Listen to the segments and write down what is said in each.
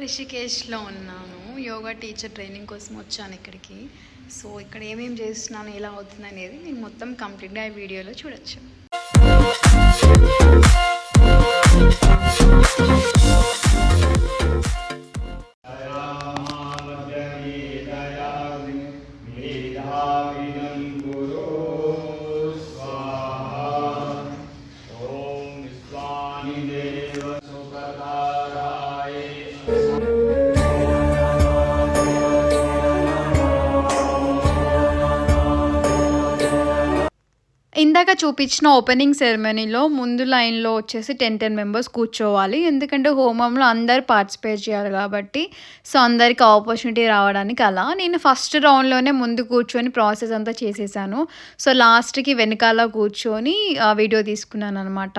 రిషికేష్లో ఉన్నాను. Yoga teacher training కోసం వచ్చాను ఇక్కడికి. సో ఇక్కడ ఏమేమి చేస్తున్నాను, ఎలా అవుతుంది అనేది నేను మొత్తం కంప్లీట్గా ఈ వీడియోలో చూడొచ్చు. ఇందాక చూపించిన ఓపెనింగ్ సెరమనీలో ముందు లైన్లో వచ్చేసి 10 మెంబర్స్ కూర్చోవాలి. ఎందుకంటే హోమంలో అందరు పార్టిసిపేట్ చేయాలి కాబట్టి. సో అందరికి ఆపర్చునిటీ రావడానికి అలా నేను ఫస్ట్ రౌండ్లోనే ముందు కూర్చొని ప్రాసెస్ అంతా చేసేసాను. సో లాస్ట్కి వెనకాల కూర్చొని వీడియో తీసుకున్నాను అనమాట.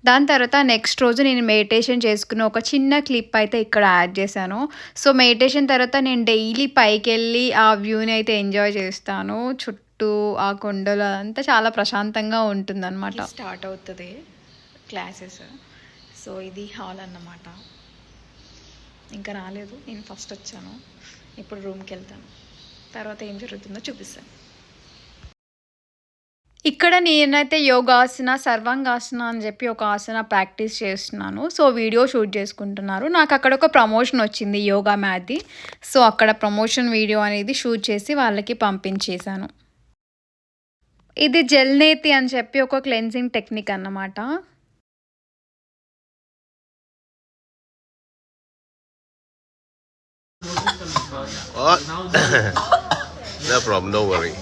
దాని తర్వాత నెక్స్ట్ రోజు నేను మెడిటేషన్ చేసుకున్న ఒక చిన్న క్లిప్ అయితే ఇక్కడ యాడ్ చేశాను. సో మెడిటేషన్ తర్వాత నేను డైలీ పైకి వెళ్ళి ఆ వ్యూని అయితే ఎంజాయ్ చేస్తాను. ఆ కొండలు అంతా చాలా ప్రశాంతంగా ఉంటుందన్నమాట. స్టార్ట్ అవుతుంది క్లాసెస్. సో ఇది హాల్ అన్నమాట. ఇంకా రాలేదు, నేను ఫస్ట్ వచ్చాను. ఇప్పుడు రూమ్కి వెళ్తాను, తర్వాత ఏం జరుగుతుందో చూపిస్తాను. ఇక్కడ నేనైతే యోగాసన సర్వాంగాసన అని చెప్పి ఒక ఆసన ప్రాక్టీస్ చేస్తున్నాను. సో వీడియో షూట్ చేసుకుంటున్నారు. నాకు అక్కడ ఒక ప్రమోషన్ వచ్చింది యోగా మ్యాథ్ది. సో అక్కడ ప్రమోషన్ వీడియో అనేది షూట్ చేసి వాళ్ళకి పంపించేశాను. ఇది జెల్నేతి అని చెప్పి ఒక క్లెన్జింగ్ టెక్నిక్ అన్నమాట. No problem, no worry.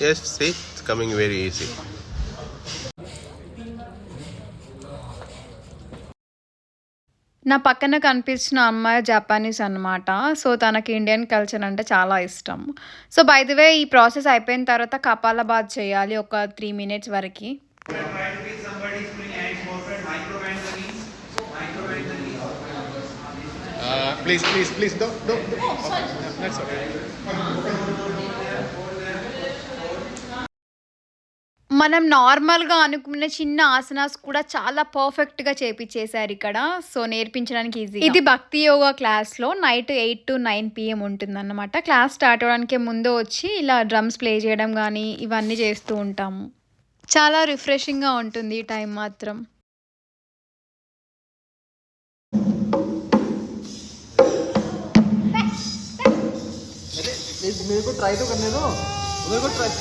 Yes, see, it's coming very easy. నా పక్కన కనిపిస్తున్న అమ్మాయి జపానీస్ అన్నమాట. సో తనకి ఇండియన్ కల్చర్ అంటే చాలా ఇష్టం. సో బై ది వే ఈ ప్రాసెస్ అయిపోయిన తర్వాత కపాలభాతి చేయాలి ఒక 3 minutes వరకు. Please, don't. That's okay. మనం నార్మల్గా అనుకున్న చిన్న ఆసనాస్ కూడా చాలా పర్ఫెక్ట్గా చేపించేశారు ఇక్కడ. సో నేర్పించడానికి ఈజీ. ఇది భక్తి యోగా క్లాస్లో నైట్ 8 to 9 PM ఉంటుందన్నమాట. క్లాస్ స్టార్ట్ అవడానికి ముందు వచ్చి ఇలా డ్రమ్స్ ప్లే చేయడం కానీ ఇవన్నీ చేస్తూ ఉంటాము. చాలా రిఫ్రెషింగ్గా ఉంటుంది ఈ టైం మాత్రం. मेरे को ट्राई तो करने दो, मेरे को ट्राई.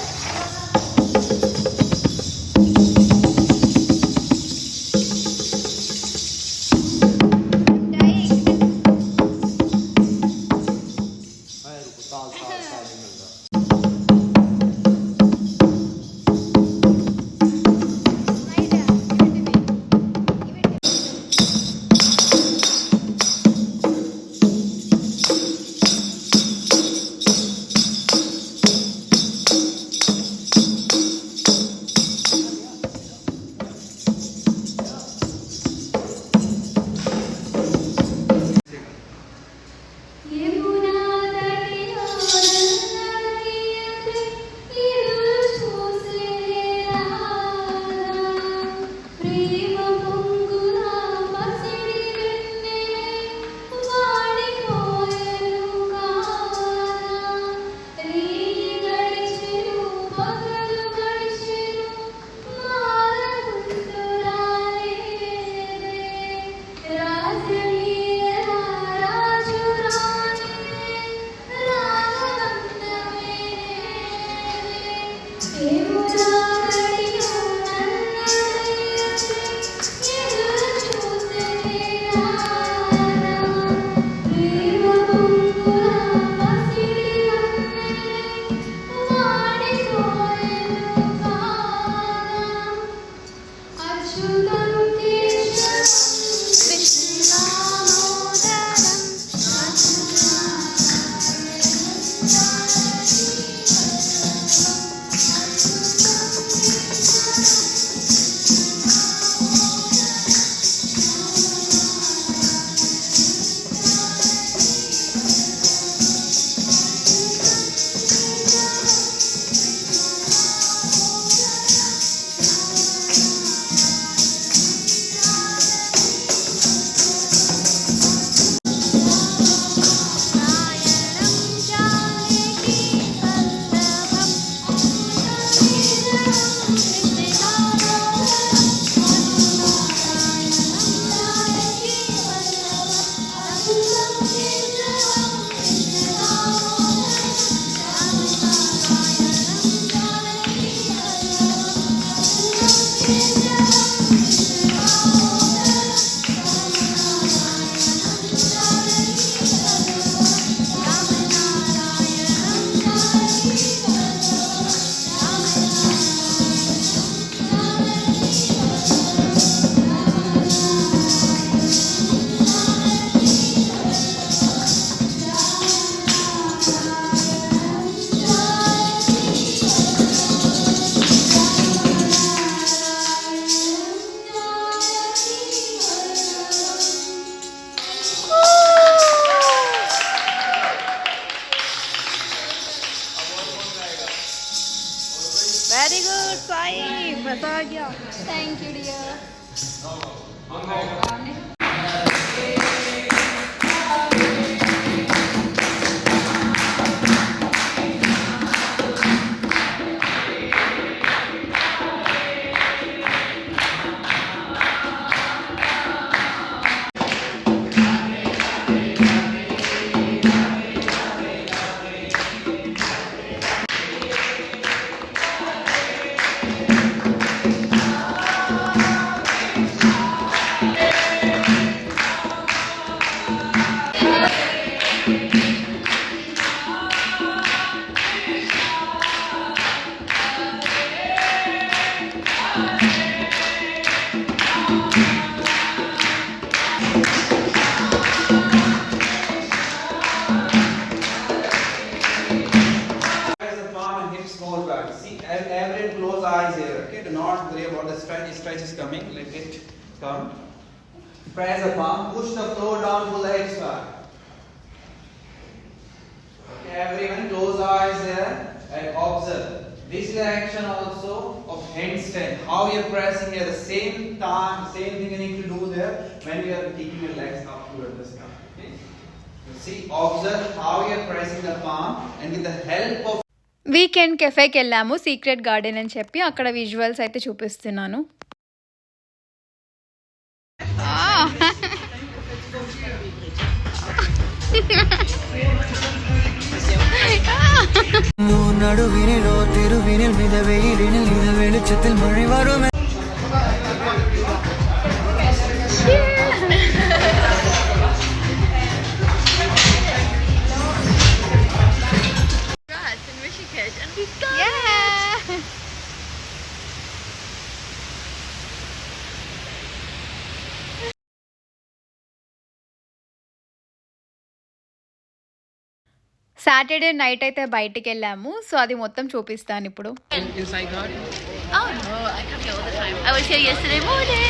Very good, Sai. मजा आ गया. Thank you, dear. See, everyone close eyes here. Okay, do not worry about the stretch. Stretch is coming. Let it come. Press the palm. Push the floor down. Pull the hips back. Okay, everyone close eyes here and observe. This is the action also of handstand. How you are pressing here. The same time, same thing you need to do there when you are taking your legs up toward the sky. Okay. See, observe how you are pressing the palm and with the help of weekend కెఫేకి వెళ్ళాము, secret garden అని చెప్పి. అక్కడ visuals అయితే చూపిస్తున్నాను. நடுவினிலோ திருவினில் மித வெயிலினில் இத வெளிச்சத்தில் மழை வரும். సాటర్డే నైట్ అయితే బయటికి వెళ్ళాము. సో అది మొత్తం చూపిస్తాను ఇప్పుడు. Oh no, I come here all the time. I was here yesterday morning.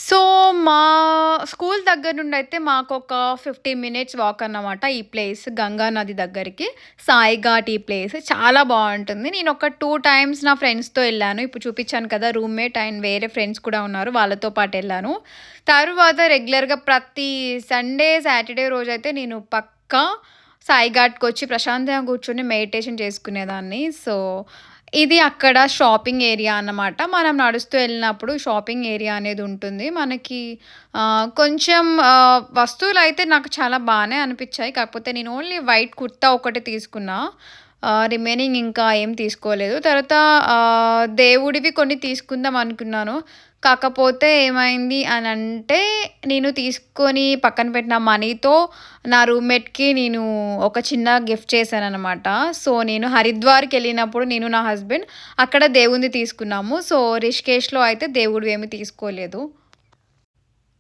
So మా స్కూల్ దగ్గర నుండి అయితే మాకు ఒక 15 మినిట్స్ వాక్ అన్నమాట. ఈ ప్లేస్ గంగా నది దగ్గరికి, సాయి ఘాట్. ఈ ప్లేస్ చాలా బాగుంటుంది. నేను ఒక 2 టైమ్స్ నా ఫ్రెండ్స్తో వెళ్ళాను. ఇప్పుడు చూపించాను కదా, రూమ్మేట్ అండ్ వేరే ఫ్రెండ్స్ కూడా ఉన్నారు, వాళ్ళతో పాటు వెళ్ళాను. తర్వాత రెగ్యులర్గా ప్రతి సండే సాటర్డే రోజైతే నేను పక్కా సాయి ఘాట్కి వచ్చి ప్రశాంతంగా కూర్చొని మెడిటేషన్ చేసుకునేదాన్ని. సో ఇది అక్కడ షాపింగ్ ఏరియా అన్నమాట. మనం నడుస్తూ వెళ్ళినప్పుడు షాపింగ్ ఏరియా అనేది ఉంటుంది మనకి. కొంచెం వస్తువులు అయితే నాకు చాలా బాగానే అనిపించాయి. కాకపోతే నేను ఓన్లీ వైట్ కుర్తా ఒకటి తీసుకున్నా, రిమైనింగ్ ఇంకా ఏం తీసుకోలేదు. తర్వాత దేవుడివి కొన్ని తీసుకుందాం అనుకున్నాను. కాకపోతే ఏమైంది అని అంటే, నేను తీసుకొని పక్కన పెట్టిన మనీతో నా రూమ్మేట్కి నేను ఒక చిన్న గిఫ్ట్ చేశానన్నమాట. సో నేను హరిద్వార్కి వెళ్ళినప్పుడు నేను నా హస్బెండ్ అక్కడ దేవుడిని తీసుకున్నాము. సో రిషికేష్లో అయితే దేవుడు ఏమి తీసుకోలేదు.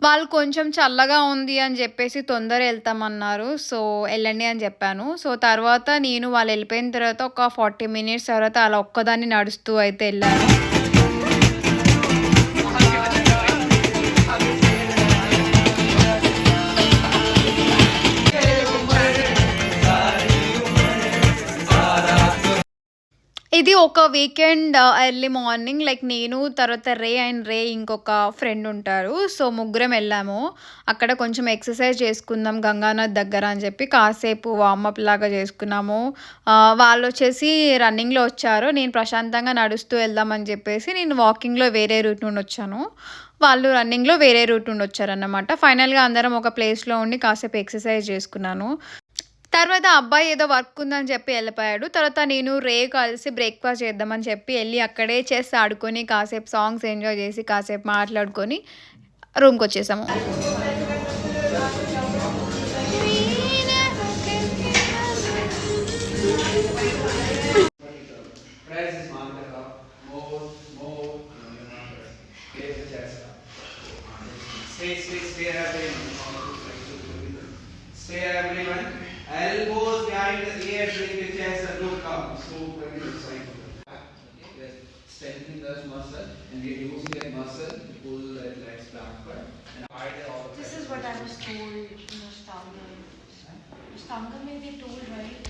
వాళ్ళు కొంచెం చల్లగా ఉంది అని చెప్పేసి తొందర వెళ్తామన్నారు. సో వెళ్ళండి అని చెప్పాను. సో తర్వాత నేను వాళ్ళు వెళ్ళిపోయిన తర్వాత ఒక 40 మినిట్స్ తర్వాత అలా ఒక్కదాన్ని నడుస్తూ అయితే వెళ్ళాను. ఇది ఒక వీకెండ్ ఎర్లీ మార్నింగ్, లైక్ నేను, తర్వాత రే ఇంకొక ఫ్రెండ్ ఉంటారు. సో ముగ్గురం వెళ్ళాము. అక్కడ కొంచెం ఎక్సర్సైజ్ చేసుకుందాం గంగానది దగ్గర అని చెప్పి కాసేపు వార్మప్ లాగా చేసుకున్నాము. వాళ్ళు వచ్చేసి రన్నింగ్లో వచ్చారు. నేను ప్రశాంతంగా నడుస్తూ వెళ్దామని చెప్పేసి నేను వాకింగ్లో వేరే రూట్ నుండి వచ్చాను. వాళ్ళు రన్నింగ్లో వేరే రూట్ నుండి వచ్చారన్నమాట. ఫైనల్గా అందరం ఒక ప్లేస్లో ఉండి కాసేపు ఎక్సర్సైజ్ చేసుకున్నాను. తర్వాత అబ్బాయి ఏదో వర్క్ ఉందని చెప్పి వెళ్ళిపోయాడు. తర్వాత నేను రే కలిసి బ్రేక్‌ఫాస్ట్ చేద్దామని చెప్పి ఎళ్లి అక్కడే చెస్ ఆడుకొని, కాసేపు సాంగ్స్ ఎంజాయ్ చేసి, కాసేపు మాట్లాడుకొని రూమ్‌కొచ్చేసాము. Press this marker up. More. Raise the chest up. Stay, everyone. Stay, everyone. Elbows behind the ear, bring the chest and look up. So, bring it side. Okay, strengthening that muscle and we're using that muscle to pull that legs backward. And hide the all. This is what I was told in Ashtanga. Ashtanga may be told, right?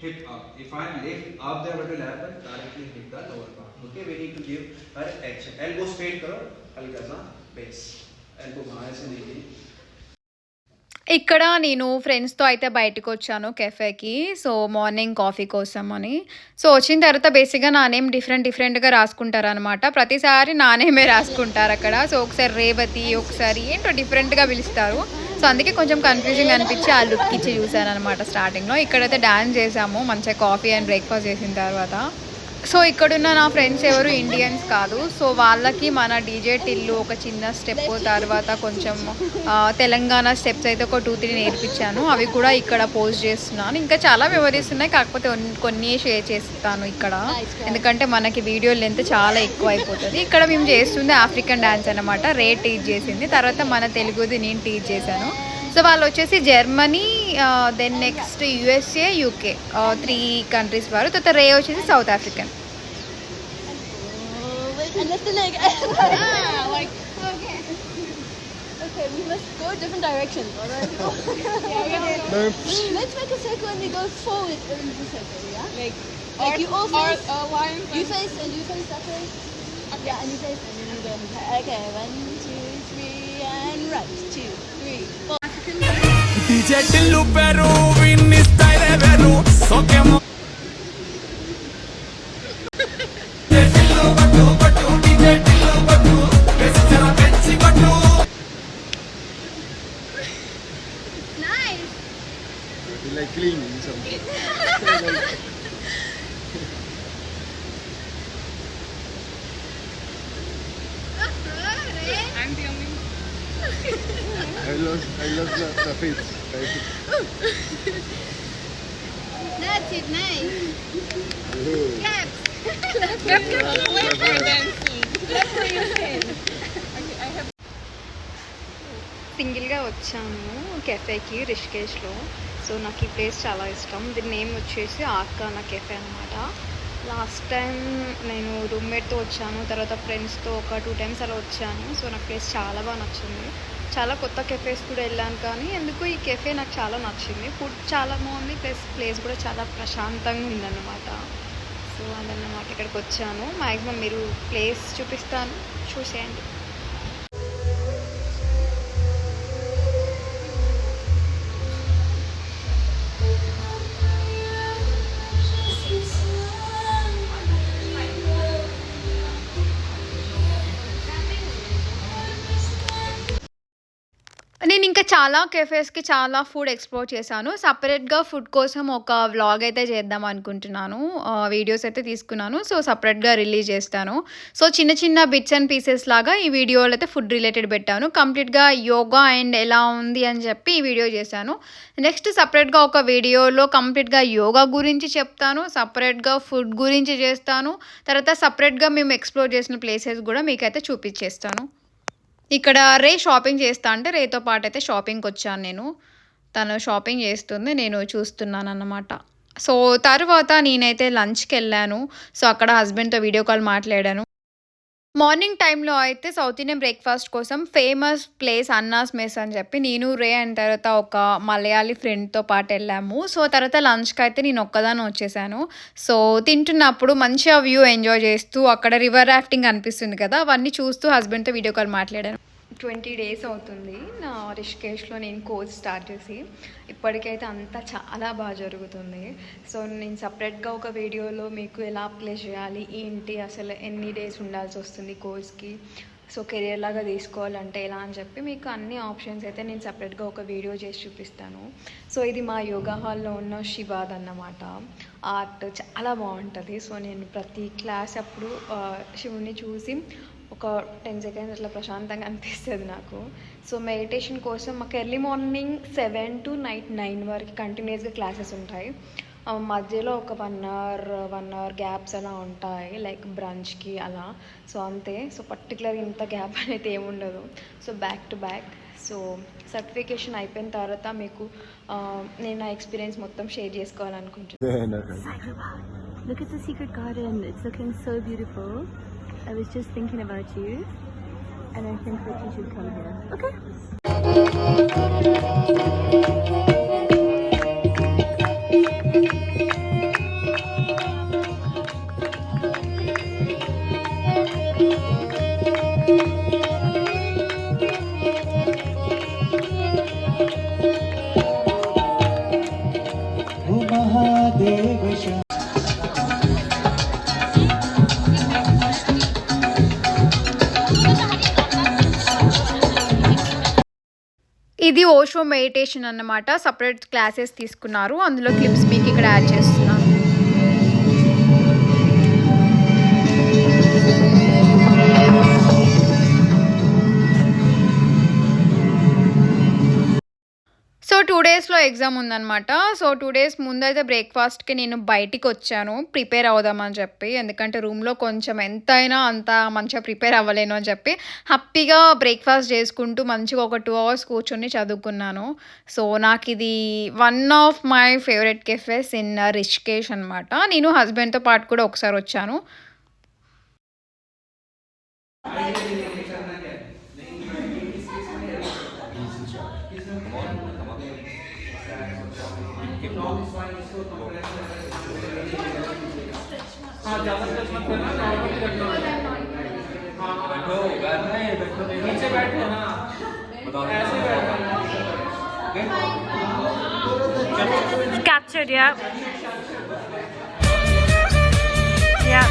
Hip up. If I lift up there, what will happen? Directly hit the lower part. Okay, we need to give her action. Elbow straight karo, halka sa base. Elbow bahan se nahi. ఇక్కడ నేను ఫ్రెండ్స్‌తో అయితే బయటకొచ్చాను కెఫేకి. So, morning coffee కోసం అని. So, వచ్చిన తర్వాత బేసిక్‌గా నా నేమ్ డిఫరెంట్‌గా రాసుకుంటారనమాట. ప్రతిసారి నా నేమే రాసుకుంటారక్కడ. సో, ఒకసారి రేవతి, ఒకసారి ఏంటో డిఫరెంట్‌గా పిలుస్తారు. సో, అందుకే కొంచెం కన్‌ఫ్యూజింగ్ అనిపించి ఆ లుక్ ఇచ్చి చూసాననమాట స్టార్టింగ్‌లో. ఇక్కడైతే డాన్స్ చేసాము మంచిగా కాఫీ అండ్ బ్రేక్‌ఫాస్ట్ చేసిన తర్వాత. సో, ఇక్కడున్న నా ఫ్రెండ్స్ ఎవరు ఇండియన్స్ కాదు. సో, వాళ్ళకి మన డీజే టిల్లు ఒక చిన్న స్టెప్, తర్వాత కొంచెం తెలంగాణ స్టెప్స్ అయితే ఒక 2-3 నేర్పించాను. అవి కూడా ఇక్కడ పోస్ట్ చేస్తున్నాను. ఇంకా చాలా మెమరీస్ ఉన్నాయి, కాకపోతే కొన్ని షేర్ చేస్తాను ఇక్కడ, ఎందుకంటే మనకి వీడియో లెంత్ చాలా ఎక్కువ అయిపోతుంది. ఇక్కడ మేము చేస్తుంది ఆఫ్రికన్ డ్యాన్స్ అనమాట. రే టీచ్ చేసింది, తర్వాత మన తెలుగుది నేను టీచ్ చేశాను. సో, వాళ్ళు వచ్చేసి Germany, then next USA, UK 3 countries వారు. తర్వాత రే వచ్చేసి south African. And lift the leg. Like, okay. Okay, we must go different directions, alright? Let's make a circle and we go forward in the circle, yeah? Like you all face, you face and you face that way. Okay. Yeah, and you face and then you go. Okay, 1, 2, 3 and right. 2, 3, 4. DJ Tillu Peru, Winnie Style Peru, Sokemo. Nice. Like cleaning something. I love the face. That's it, nice. Claps. సింగిల్గా వచ్చాను కెఫేకి రిషికేష్లో. So, నాకు ఈ place చాలా ఇష్టం. దీని name వచ్చేసి arcana cafe అనమాట. Last time నేను రూమ్మేట్తో వచ్చాను, తర్వాత ఫ్రెండ్స్తో ఒక 2 టైమ్స్ అలా వచ్చాను. సో, నాకు ప్లేస్ చాలా బాగా నచ్చింది. చాలా కొత్త కెఫేస్ కూడా వెళ్ళాను, కానీ ఎందుకు ఈ కెఫే నాకు చాలా నచ్చింది. ఫుడ్ చాలా బాగుంది, ప్లస్ ప్లేస్ కూడా చాలా ప్రశాంతంగా ఉందన్నమాట. సో, అదన్నమాట ఇక్కడికి వచ్చాను. మ్యాక్సిమం మీరు ప్లేస్ చూపిస్తాను, చూసేయండి. నేను ఇంకా చాలా కెఫేస్‌కి చాలా ఫుడ్ ఎక్స్‌ప్లోర్ చేశాను. సెపరేట్‌గా ఫుడ్ కోసం ఒక వ్లాగ్ అయితే చేద్దాం అనుకుంటున్నాను. వీడియోస్ అయితే తీసుకున్నాను. సో, సెపరేట్‌గా రిలీజ్ చేస్తాను. సో, చిన్న బిట్స్ అండ్ పీసెస్ లాగా ఈ వీడియోలో అయితే ఫుడ్ రిలేటెడ్ పెట్టాను. కంప్లీట్‌గా యోగా అండ్ ఎలా ఉంది అని చెప్పి ఈ వీడియో చేశాను. నెక్స్ట్ సెపరేట్‌గా ఒక వీడియోలో కంప్లీట్‌గా యోగా గురించి చెప్తాను. సెపరేట్‌గా ఫుడ్ గురించి చేస్తాను. తర్వాత సెపరేట్‌గా మేము ఎక్స్‌ప్లోర్ చేసిన ప్లేసెస్ కూడా మీకైతే చూపించేస్తాను. ఇక్కడ రే షాపింగ్ చేస్తా అంటే రేతో పాటు అయితే షాపింగ్కి వచ్చాను నేను. తను షాపింగ్ చేస్తుంది, నేను చూస్తున్నాను అన్నమాట. సో, తర్వాత నేనైతే లంచ్కి వెళ్ళాను. సో, అక్కడ హస్బెండ్తో వీడియో కాల్ మాట్లాడాను. మార్నింగ్ టైంలో అయితే సౌత్ ఇండియన్ బ్రేక్ఫాస్ట్ కోసం ఫేమస్ ప్లేస్ అన్నాస్ మెస్ అని చెప్పి నేను రే అండ్ తర్వాత ఒక మలయాళీ ఫ్రెండ్తో పాటు వెళ్ళాము. సో, తర్వాత లంచ్కి అయితే నేను ఒక్కదాన్ని వచ్చేసాను. సో, తింటున్నప్పుడు మంచిగా వ్యూ ఎంజాయ్ చేస్తూ అక్కడ రివర్ రాఫ్టింగ్ అనిపిస్తుంది కదా, అవన్నీ చూస్తూ హస్బెండ్తో వీడియో కాల్ మాట్లాడాను. 20 days అవుతుంది నా రిషికేష్లో నేను కోర్స్ స్టార్ట్ చేసి. ఇప్పటికైతే అంతా చాలా బాగా జరుగుతుంది. సో, నేను సపరేట్గా ఒక వీడియోలో మీకు ఎలా అప్లై చేయాలి, ఏంటి, అసలు ఎన్ని డేస్ ఉండాల్సి వస్తుంది కోర్స్కి, సో కెరియర్ లాగా తీసుకోవాలంటే ఎలా అని చెప్పి మీకు అన్ని ఆప్షన్స్ అయితే నేను సపరేట్గా ఒక వీడియో చేసి చూపిస్తాను. సో ఇది మా యోగా హాల్లో ఉన్న శివాద్ అన్నమాట. ఆర్ట్ చాలా బాగుంటుంది. సో నేను ప్రతి క్లాస్ అప్పుడు శివుని చూసి ఒక 10 సెకండ్స్ అట్లా ప్రశాంతంగా అనిపిస్తుంది నాకు. సో మెడిటేషన్ కోసం మాకు ఎర్లీ మార్నింగ్ 7 to నైట్ 9 వరకు కంటిన్యూస్గా క్లాసెస్ ఉంటాయి. మధ్యలో ఒక 1 అవర్ గ్యాప్స్ అలా ఉంటాయి, లైక్ బ్రంచ్కి అలా. సో అంతే. సో పర్టికులర్ ఇంత గ్యాప్ అనేది ఏముండదు. So back to back. So certification అయిపోయిన తర్వాత మీకు నేను నా ఎక్స్పీరియన్స్ మొత్తం షేర్ చేసుకోవాలనుకుంటున్నాను. Look at the secret garden. It's looking so beautiful. I was just thinking about you, and I think that you should come here. Okay. ఇది Osho meditation అన్నమాట. Separate classes తీసుకున్నారు. అందులో క్లిప్స్ మీకు ఇక్కడ యాడ్ చేస్తున్నాను. So 2 డేస్లో exam ఉందన్నమాట. So 2 days ముందైతే బ్రేక్ఫాస్ట్కి నేను బయటికి వచ్చాను ప్రిపేర్ అవుదామని చెప్పి. ఎందుకంటే రూమ్లో కొంచెం ఎంతైనా అంత మంచిగా ప్రిపేర్ అవ్వలేను అని చెప్పి హ్యాపీగా బ్రేక్ఫాస్ట్ చేసుకుంటూ మంచిగా ఒక 2 hours కూర్చొని చదువుకున్నాను. సో నాకు ఇది one of my favourite cafes in Rishikesh అనమాట. నేను హస్బెండ్తో పాటు కూడా ఒకసారి వచ్చాను. Captured, yeah. Yeah.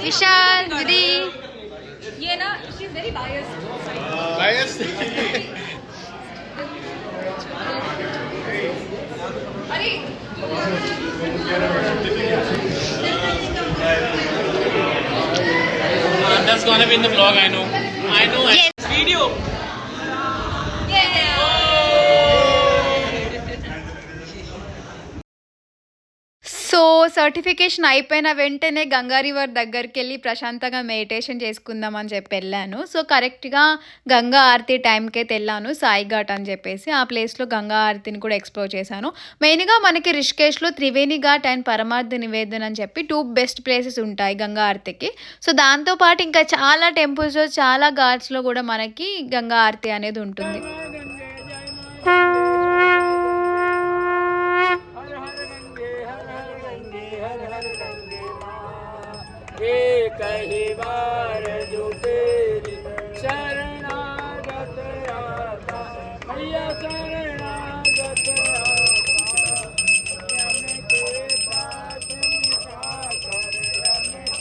Vishal, Vidhi. ये ना, she's very biased. Biased? अरे That's gonna be in the vlog, I know. Yes. Video. So certification అయిపోయిన వెంటనే గంగా రివర్ దగ్గరికి వెళ్ళి ప్రశాంతంగా మెడిటేషన్ చేసుకుందాం అని చెప్పి వెళ్ళాను. సో కరెక్ట్గా గంగా ఆరతి టైంకి అయితే వెళ్ళాను, సాయి ఘాట్ అని చెప్పేసి. ఆ ప్లేస్లో గంగా ఆరతిని కూడా ఎక్స్ప్లోర్ చేశాను. మెయిన్గా మనకి రిషికేష్లో త్రివేణి ఘాట్ అండ్ పరమార్థ నివేదన అని చెప్పి 2 బెస్ట్ ప్లేసెస్ ఉంటాయి గంగా ఆరతికి. సో దాంతోపాటు ఇంకా చాలా టెంపుల్స్లో చాలా ఘాట్స్లో కూడా మనకి గంగా ఆరతి అనేది ఉంటుంది. कही बार जो तेरी शरणागत आता मैया शरणागत आता यम के पास मिटा कर यम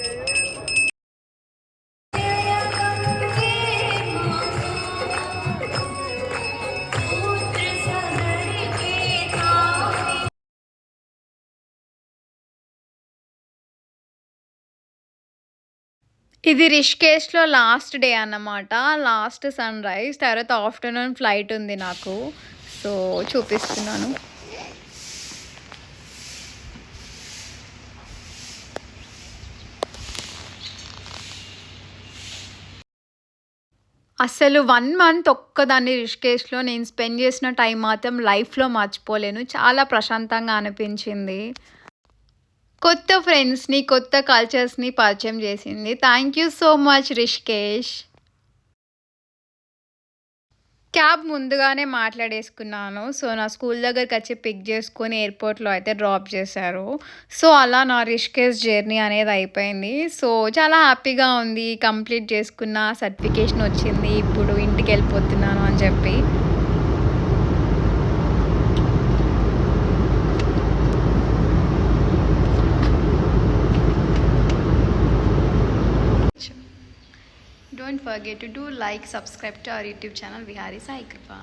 के ఇది రిషికేష్లో లాస్ట్ డే అన్నమాట. లాస్ట్ సన్ రైజ్, తర్వాత ఆఫ్టర్నూన్ ఫ్లైట్ ఉంది నాకు. సో చూపిస్తున్నాను. అసలు 1 month ఒక్కదాన్ని రిషికేష్లో నేను స్పెండ్ చేసిన టైం మాత్రం లైఫ్లో మర్చిపోలేను. చాలా ప్రశాంతంగా అనిపించింది. కొత్త ఫ్రెండ్స్ని, కొత్త కల్చర్స్ని పరిచయం చేసింది. Thank you so much Rishikesh. Cab ముందుగానే మాట్లాడేసుకున్నాను. సో, నా స్కూల్ దగ్గరికి వచ్చి పిక్ చేసుకొని ఎయిర్‌పోర్ట్‌లో అయితే డ్రాప్ చేశారు. సో, అలా నా రిషికేష్ జర్నీ అనేది అయిపోయింది. సో, చాలా హ్యాపీగా ఉంది. కంప్లీట్ చేసుకున్న, సర్టిఫికేషన్ వచ్చింది. ఇప్పుడు ఇంటికెళ్ళిపోతున్నాను అని చెప్పి. Don't forget to do like, subscribe to our YouTube channel Vihari Sai Kripa.